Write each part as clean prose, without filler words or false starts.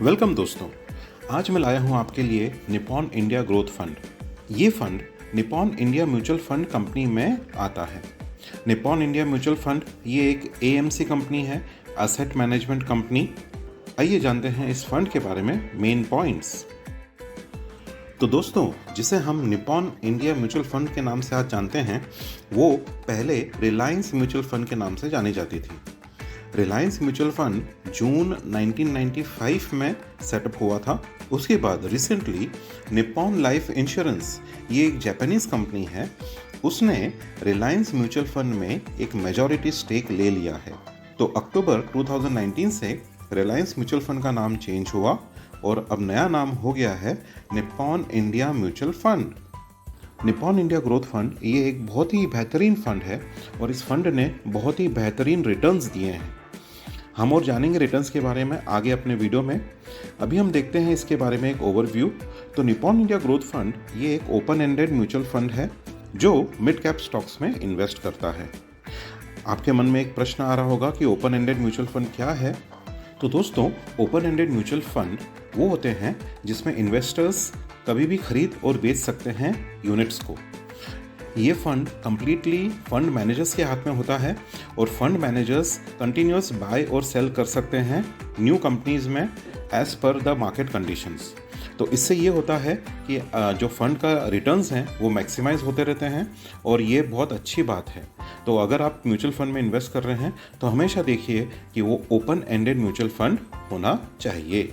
Welcome दोस्तों। आज मैं लाया हूं आपके लिए निप्पॉन इंडिया ग्रोथ फंड। ये fund Nippon India mutual fund company में आता है। निप्पॉन इंडिया म्यूचुअल फंड ये एक एएमसी कंपनी है, एसेट मैनेजमेंट कंपनी। आइए जानते हैं इस फंड के बारे में मेन पॉइंट्स। तो दोस्तों, जिसे हम निप्पॉन इंडिया म्यूचुअल फंड के नाम से आज जानते हैं, वो पहले रिलायंस म्यूचुअल फंड के नाम से जानी जाती थी। रिलायंस म्यूचुअल फंड जून 1995 में सेटअप हुआ था। उसके बाद रिसेंटली निप्पॉन लाइफ इंश्योरेंस, ये एक जापानीज कंपनी है, उसने रिलायंस म्यूचुअल फंड में एक मेजॉरिटी स्टेक ले लिया है। तो अक्टूबर 2019 से रिलायंस म्यूचुअल फंड का नाम चेंज हुआ और अब नया नाम हो गया है Nippon India mutual fund. Nippon India Growth fund ये एक बहुत ही बेहतरीन फंड है और इस फंड ने बहुत ही बेहतरीन रिटर्न्स दिए हैं। हम और जानेंगे रिटर्न्स के बारे में आगे अपने वीडियो में। अभी हम देखते हैं इसके बारे में एक ओवरव्यू। तो निप्पॉन इंडिया ग्रोथ फंड ये एक ओपन एंडेड म्यूचुअल फंड है जो मिड कैप स्टॉक्स में इन्वेस्ट करता है। आपके मन में एक प्रश्न आ रहा होगा कि ओपन एंडेड म्यूचुअल फंड क्या है। तो दोस्तों, ओपन एंडेड म्यूचुअल फंड वो होते हैं जिसमें इन्वेस्टर्स कभी भी खरीद और बेच सकते हैं यूनिट्स को। ये फंड कंप्लीटली फंड मैनेजर्स के हाथ में होता है और फंड मैनेजर्स कंटिन्यूस बाय और सेल कर सकते हैं न्यू कंपनीज में as per the market conditions. तो इससे ये होता है कि जो फंड का रिटर्न्स हैं वो मैक्सिमाइज होते रहते हैं और ये बहुत अच्छी बात है। तो अगर आप म्यूचुअल फंड में इन्वेस्ट कर रहे हैं तो हमेशा देखिए कि वो ओपन एंडेड म्यूचुअल फंड होना चाहिए।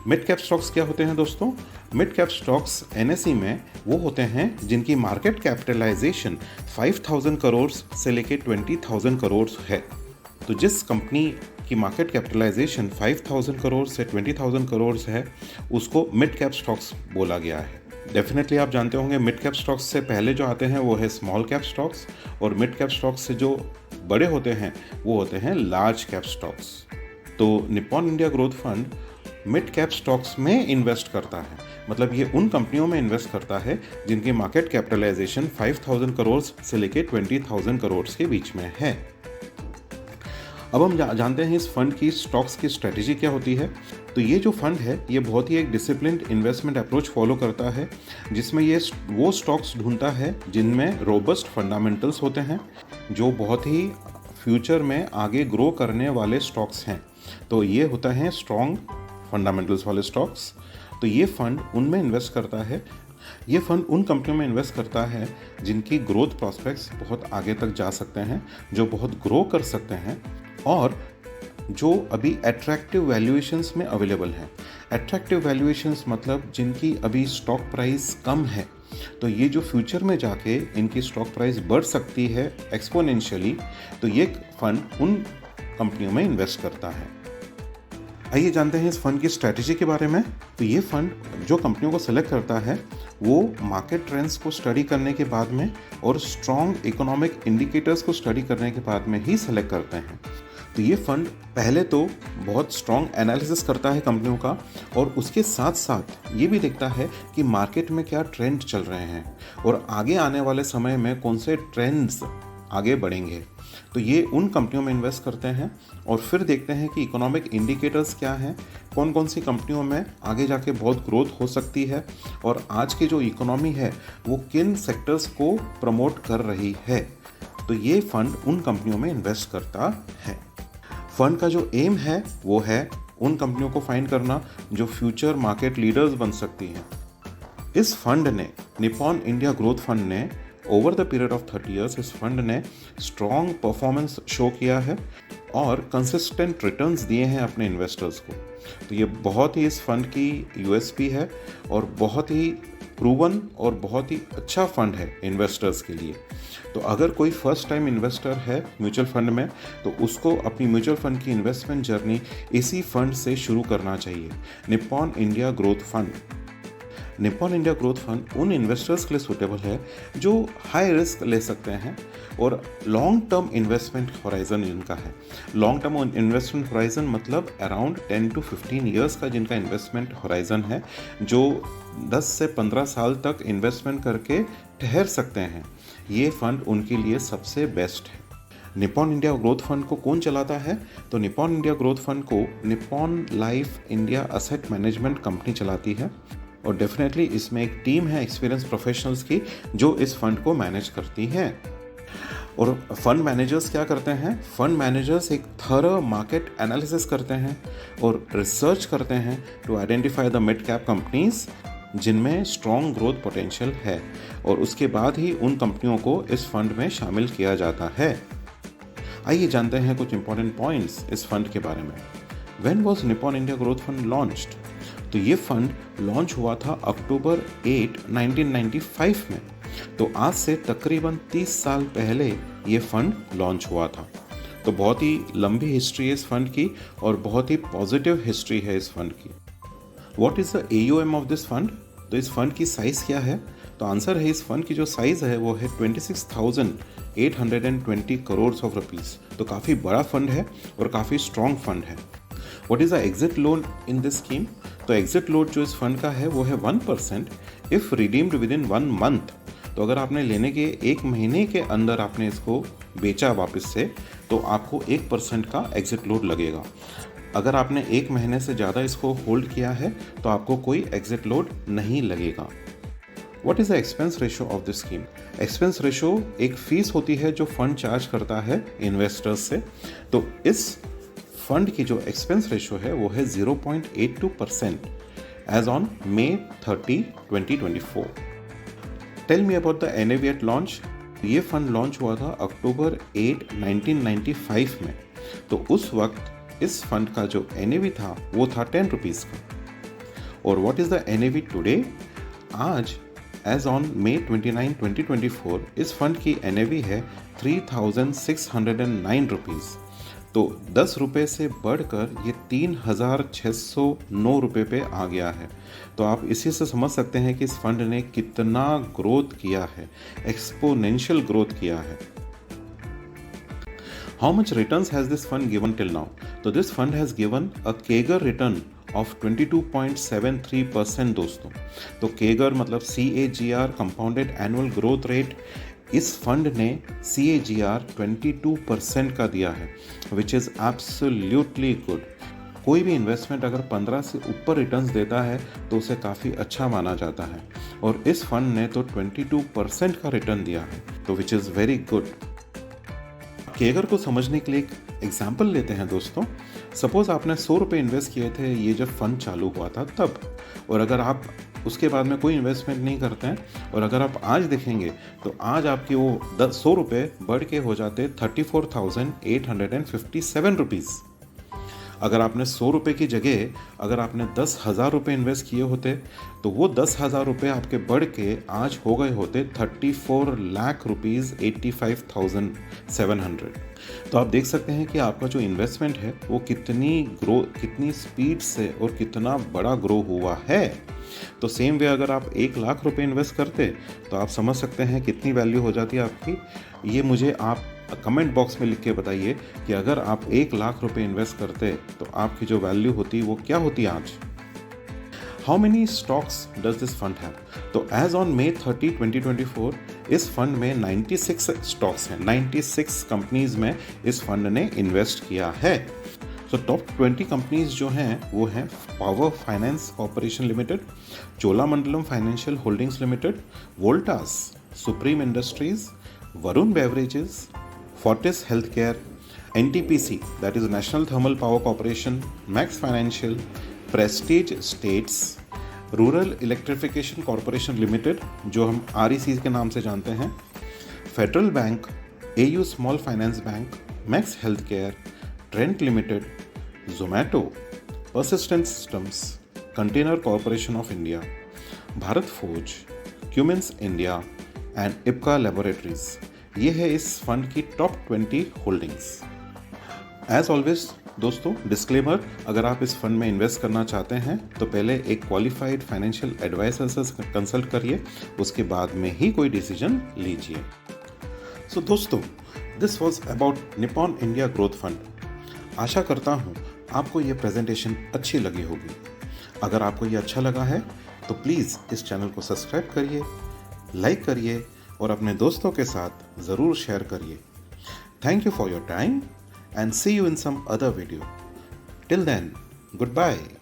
मिड कैप स्टॉक्स क्या होते हैं दोस्तों? मिड कैप स्टॉक्स एनएसई में वो होते हैं जिनकी मार्केट कैपिटलाइजेशन 5,000 करोड़ से लेके 20,000 करोड़ है। तो जिस कंपनी की मार्केट कैपिटलाइजेशन 5,000 करोड़ से 20,000 करोड़ है उसको मिड कैप स्टॉक्स बोला गया है। डेफिनेटली आप जानते होंगे मिड कैप स्टॉक्स से पहले जो आते हैं वो है स्मॉल कैप स्टॉक्स और मिड कैप स्टॉक्स से जो बड़े होते हैं वो होते हैं लार्ज कैप स्टॉक्स। तो Nippon India Growth fund mid cap stocks में इन्वेस्ट करता है, मतलब ये उन कंपनियों में इन्वेस्ट करता है जिनकी मार्केट कैपिटलाइजेशन 5,000 करोड़ से लेके 20,000 करोड़ के बीच में है। अब हम जानते हैं इस फंड की स्टॉक्स की स्ट्रेटेजी क्या होती है। तो ये जो फंड है ये बहुत ही एक डिसिप्लिन्ड इन्वेस्टमेंट अप्रोच फॉलो करता है जिसमें ये वो स्टॉक्स ढूंढता है जिनमें रोबस्ट फंडामेंटल्स होते हैं, जो बहुत ही फ्यूचर में आगे ग्रो करने वाले स्टॉक्स हैं। तो ये होता है स्ट्रॉन्ग फंडामेंटल्स वाले स्टॉक्स। तो ये फंड उनमें इन्वेस्ट करता है। ये फंड उन कंपनियों में इन्वेस्ट करता है जिनकी ग्रोथ प्रॉस्पेक्ट्स बहुत आगे तक जा सकते हैं, जो बहुत ग्रो कर सकते हैं और जो अभी अट्रैक्टिव वैल्यूएशंस में अवेलेबल हैं। अट्रैक्टिव वैल्यूएशंस मतलब जिनकी अभी स्टॉक प्राइस कम है, तो ये जो फ्यूचर में जाके इनकी स्टॉक प्राइस बढ़ सकती है एक्सपोनेंशियली, तो ये फंड उन कंपनियों में इन्वेस्ट करता है। आइए जानते हैं इस फंड की स्ट्रैटेजी के बारे में। तो ये फंड जो कंपनियों को सेलेक्ट करता है वो मार्केट ट्रेंड्स को स्टडी करने के बाद में और स्ट्रॉन्ग इकोनॉमिक इंडिकेटर्स को स्टडी करने के बाद में ही सेलेक्ट करते हैं। तो ये फंड पहले तो बहुत स्ट्रॉन्ग एनालिसिस करता है कंपनियों का और उसके साथ साथ ये भी देखता है कि मार्केट में क्या ट्रेंड चल रहे हैं और आगे आने वाले समय में कौन से ट्रेंड्स आगे बढ़ेंगे। तो ये उन कंपनियों में इन्वेस्ट करते हैं और फिर देखते हैं कि इकोनॉमिक इंडिकेटर्स क्या हैं, कौन कौन सी कंपनियों में आगे जाके बहुत ग्रोथ हो सकती है और आज की जो इकोनॉमी है वो किन सेक्टर्स को प्रमोट कर रही है। तो ये फंड उन कंपनियों में इन्वेस्ट करता है। फंड का जो एम है वो है उन कंपनियों को फाइंड करना जो फ्यूचर मार्केट लीडर्स बन सकती हैं। इस फंड ने, निप्पॉन इंडिया ग्रोथ फंड ने, over the period of 30 years इस फंड ने स्ट्रॉन्ग परफॉर्मेंस शो किया है और कंसिस्टेंट रिटर्न्स दिए हैं अपने इन्वेस्टर्स को। तो ये बहुत ही इस फंड की यूएसपी है और बहुत ही प्रूवन और बहुत ही अच्छा फंड है इन्वेस्टर्स के लिए। तो अगर कोई फर्स्ट टाइम इन्वेस्टर है म्यूचुअल फंड में तो उसको अपनी म्यूचुअल फंड की इन्वेस्टमेंट जर्नी इसी फंड से शुरू करना चाहिए, Nippon India Growth fund. Nippon India Growth fund उन इन्वेस्टर्स के लिए सूटेबल है जो हाई रिस्क ले सकते हैं और लॉन्ग टर्म इन्वेस्टमेंट होराइजन इनका है। लॉन्ग टर्म इन्वेस्टमेंट होराइजन मतलब अराउंड 10 to 15 ईयर्स का जिनका इन्वेस्टमेंट होराइजन है, जो 10 से 15 साल तक इन्वेस्टमेंट करके ठहर सकते हैं। ये फंड उनके लिए सबसे बेस्ट है। निपॉन इंडिया ग्रोथ फंड को कौन चलाता है? तो निपॉन इंडिया ग्रोथ फंड को Nippon life India asset management company चलाती है और डेफिनेटली इसमें एक टीम है एक्सपीरियंस प्रोफेशनल्स की जो इस फंड को मैनेज करती हैं। और फंड मैनेजर्स क्या करते हैं? फंड मैनेजर्स एक थॉरो मार्केट एनालिसिस करते हैं और रिसर्च करते हैं to identify the mid cap companies जिनमें स्ट्रॉन्ग ग्रोथ पोटेंशियल है और उसके बाद ही उन कंपनियों को इस फंड में शामिल किया जाता है। आइए जानते हैं कुछ इंपॉर्टेंट पॉइंट्स इस फंड के बारे में। When was Nippon India Growth fund launched? तो ये फंड लॉन्च हुआ था अक्टूबर 8, 1995 में। तो आज से तकरीबन 30 साल पहले ये फंड लॉन्च हुआ था। तो बहुत ही लंबी हिस्ट्री है इस फंड की और बहुत ही पॉजिटिव हिस्ट्री है इस फंड की। What is the AUM of this fund? तो इस फंड की साइज़ क्या है? तो आंसर है इस फंड की जो साइज़ है वो है 26,820 करोड़ ऑफ रुपीज़। तो काफ़ी बड़ा फंड है और काफ़ी स्ट्रॉन्ग फंड है। What is the exit loan in this scheme? तो एग्जिट लोन जो इस फंड का है वो है 1% if redeemed with in 1 month. तो अगर आपने लेने के 1 महीने के अंदर आपने इसको बेचा वापस से तो आपको 1% का एग्जिट लोड लगेगा। अगर आपने 1 महीने से ज़्यादा इसको होल्ड किया है तो आपको कोई एग्जिट लोड नहीं लगेगा। What is the expense ratio of this scheme? Expense ratio एक फ़ीस होती है जो फंड चार्ज करता है इन्वेस्टर्स से। तो इस फंड की जो एक्सपेंस रेशो है वो है 0.82% as on May 30, 2024। Tell me about the NAV at launch. ये फंड लॉन्च हुआ था अक्टूबर 8, 1995 में। तो उस वक्त इस फंड का जो NAV था वो था 10 रुपीज़ का। और what is the NAV today? आज एज ऑन May 29, 2024 इस फंड की NAV है 3,609 रुपीज़। तो 10 रुपये से बढ़कर ये 3,609 रुपये पे आ गया है। तो आप इसी से समझ सकते हैं कि इस फंड ने कितना ग्रोथ किया है, एक्सपोनेंशियल ग्रोथ किया है। How much returns has this fund given till now? तो this fund has given a CAGR return of 22.73% दोस्तों। तो केगर मतलब CAGR compounded annual growth rate. इस फंड ने CAGR 22% का दिया है विच इज़ एब्सोल्युटली गुड। कोई भी इन्वेस्टमेंट अगर 15 से ऊपर रिटर्न्स देता है तो उसे काफ़ी अच्छा माना जाता है और इस फंड ने तो 22% का रिटर्न दिया है तो विच इज़ वेरी गुड। केगर को समझने के लिए एक एग्जाम्पल लेते हैं दोस्तों। सपोज आपने 100 रुपये इन्वेस्ट किए थे ये जब फंड चालू हुआ था तब, और अगर आप उसके बाद में कोई इन्वेस्टमेंट नहीं करते हैं और अगर आप आज देखेंगे तो आज आपके वो 100 रुपये बढ़ के हो जाते 34,857 रुपीज़। अगर आपने 100 रुपये की जगह अगर आपने 10,000 रुपये इन्वेस्ट किए होते तो वो 10,000 रुपये आपके बढ़ के आज हो गए होते 34 लाख रुपीज़ 85,700। तो आप देख सकते हैं कि आपका जो इन्वेस्टमेंट है वो कितनी स्पीड से और कितना बड़ा ग्रो हुआ है। तो सेम वे अगर आप 1 लाख रुपए इन्वेस्ट करते तो आप समझ सकते हैं कितनी वैल्यू हो जाती है आपकी। ये मुझे आप कमेंट बॉक्स में लिख के बताइए कि अगर आप 1 लाख रुपए इन्वेस्ट करते तो आपकी जो वैल्यू होती वो क्या होती आज। How many stocks does this fund have? तो एज ऑन May 30, 2024 इस फंड में 96 स्टॉक्स हैं। 96 कंपनीज में इस फंड ने इन्वेस्ट किया है। तो टॉप 20 कंपनीज जो हैं वो हैं power finance corporation limited, Cholamandalam financial holdings limited, Voltas, supreme industries, Varun beverages, Fortis health care, NTPC that is national thermal power corporation, max financial, Prestige Estates, rural electrification corporation limited जो हम REC के नाम से जानते हैं, federal bank, AU small finance bank, max health care, Trent limited, Zomato, persistent systems, container corporation of India, Bharat forge, Cummins India and Ipca laboratories. ये है इस फंड की टॉप 20 होल्डिंग्स। एज ऑलवेज दोस्तों डिस्क्लेमर, अगर आप इस फंड में इन्वेस्ट करना चाहते हैं तो पहले एक क्वालिफाइड फाइनेंशियल एडवाइजर से कंसल्ट करिए, उसके बाद में ही कोई डिसीजन लीजिए। सो दोस्तों this was about Nippon India Growth Fund. आशा करता हूँ आपको ये प्रेजेंटेशन अच्छी लगी होगी। अगर आपको ये अच्छा लगा है तो प्लीज़ इस चैनल को सब्सक्राइब करिए, लाइक करिए और अपने दोस्तों के साथ ज़रूर शेयर करिए। Thank you for your time and see you in some other video. Till then, goodbye.